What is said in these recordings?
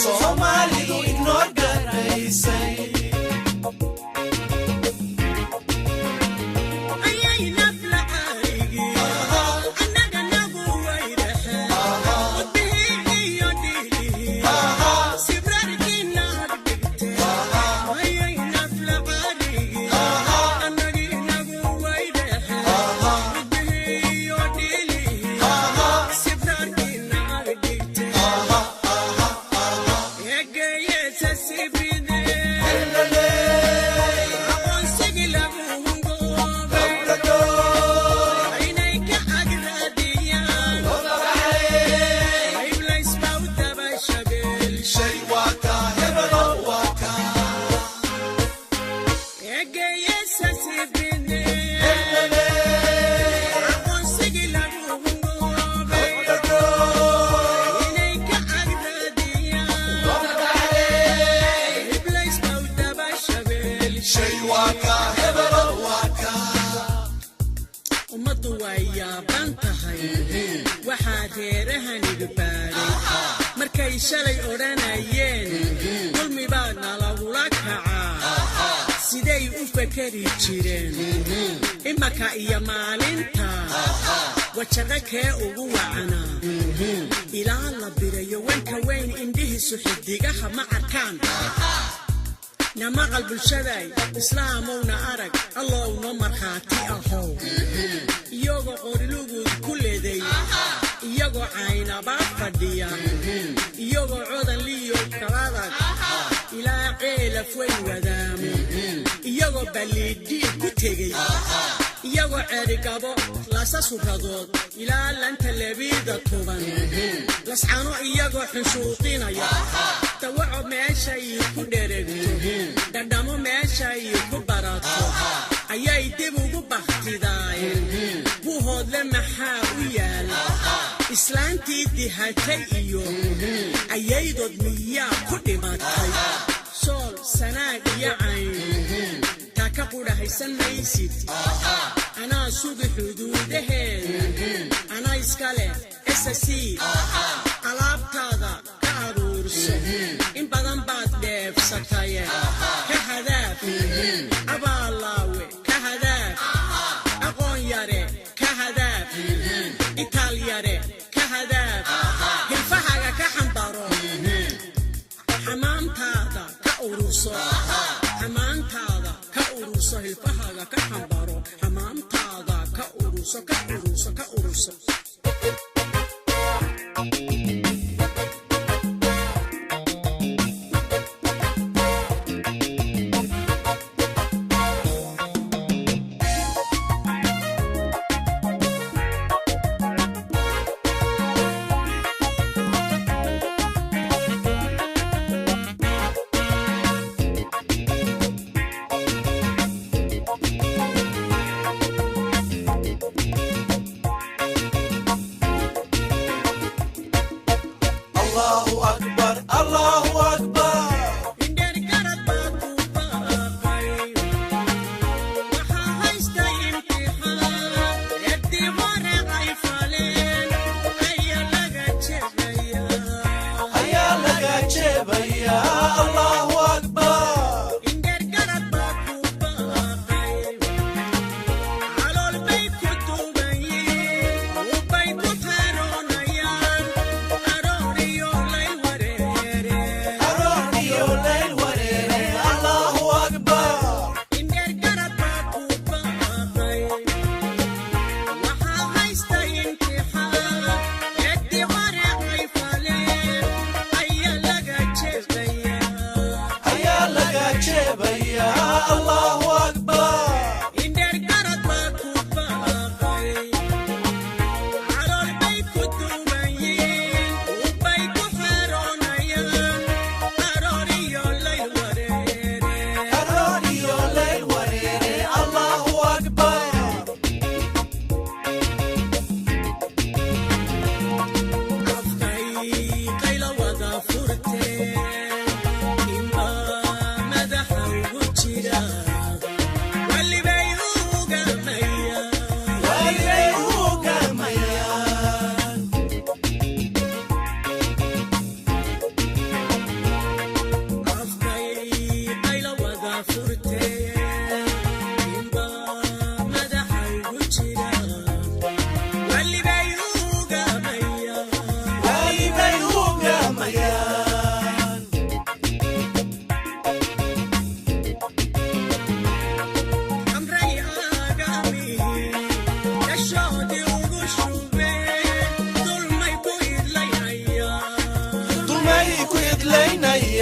Soomaalidu ignore garaysay shalay oranayeen kulmi baan nalagula kacaa siday u fakari jireen imaka iyo maalinta wajaqa kee ugu wacana ilaa la birayo wanka weyn indhihiisu xidigaha ma arkaan nama qalbulshaday islaamowna arag allowna markhaati ahow iyagoo qorilugu ku leeday iyagoo caynaba fadhiya iyagoo codan liyo kaladag ilaa ceelaf weyn wadaamo iyagoo baliidii ku tegey iyagoo cerigabo lasa suradood ilaa lanta lebiida tuban lascano iyagoo xunshuuqinaya tawaco meeshay ku dheregto dhadhamo meeshay ku barato ayay dib ugu baktidaayeen buhoodle maxaa u yaala islaantii dihatay iyo ayaydood miyaa ku dhimatay sool sanaag iyo cayn taa ka qudhahaysan maysid anaa sugi xuduudaheed anaa iska leh SSC alaabtaada ka aruurso in badan baad dheefsataye ka hadaaf abaalaawe ka hadaaf aqoon yare ka hadaaf itaal yare ka hadaaf hilfahaga ka xambaro xamaantaada ka ururso xamaantaada ka ururso hilfahaga ka xambaro xamaantaada ka ururso ka ururso ka ururso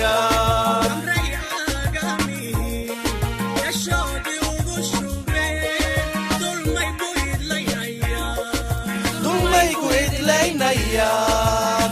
amraynayaan dulmay ku idlaynayaan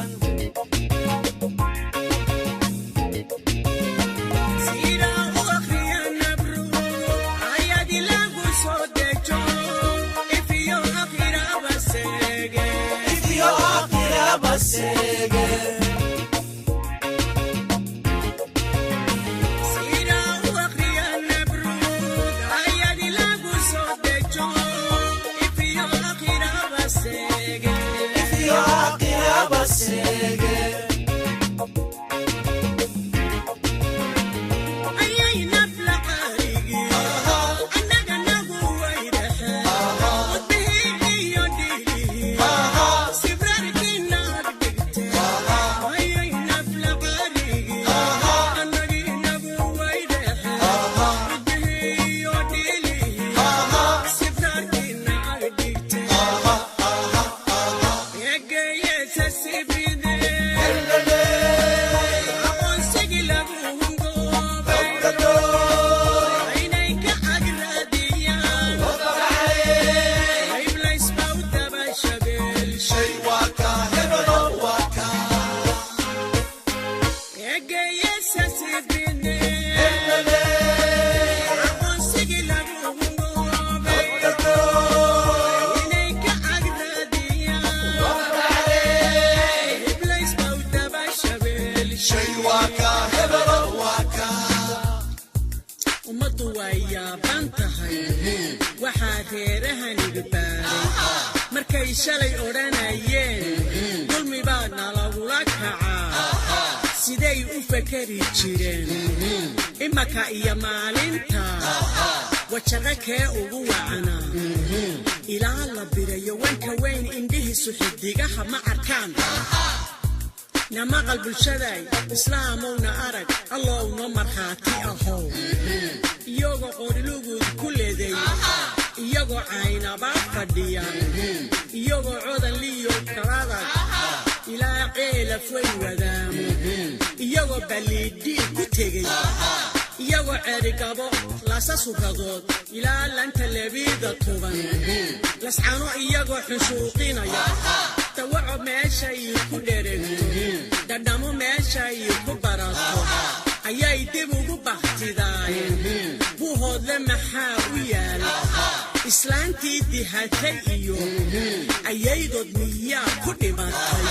markay shalay oranayeen dulmi baa nalagula kacaa siday u fakari jireen imaka iyo maalinta wajaqa kee ugu wacana ilaa la birayo wanka weyn indhihiisu xidigaha ma arkaan nama qalbulshaday islaamowna arag allowna markhaati ahow iyagoo qoriluguud ku leeday iyagoo caynabaa fadhiya iyagoo codan liyo kaladag ilaa ceelaf way wadaamo iyagoo baliidhiig ku tegey iyagoo cerigabo lasa sugadood ilaa lanta lebiida tuban lascano iyagoo xushuuqinaya tawaco meeshay ku dheregto dadhamo meeshay ku barato ayay dib ugu baktidaayeen buuhoodle maxaa u yaal islaantii dihatay iyo ayaydood miyaa ku dhimatay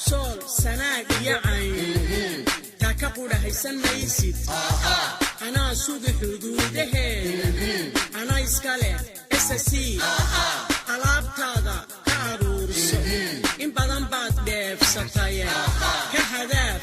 sool sanaag iyo cayn taa ka qudhahaysan maysid anaa sugi xuduudaheen anaa iska leh SSC alaabtaada ka aruurso in badan baad dheefsatay ka hadaaf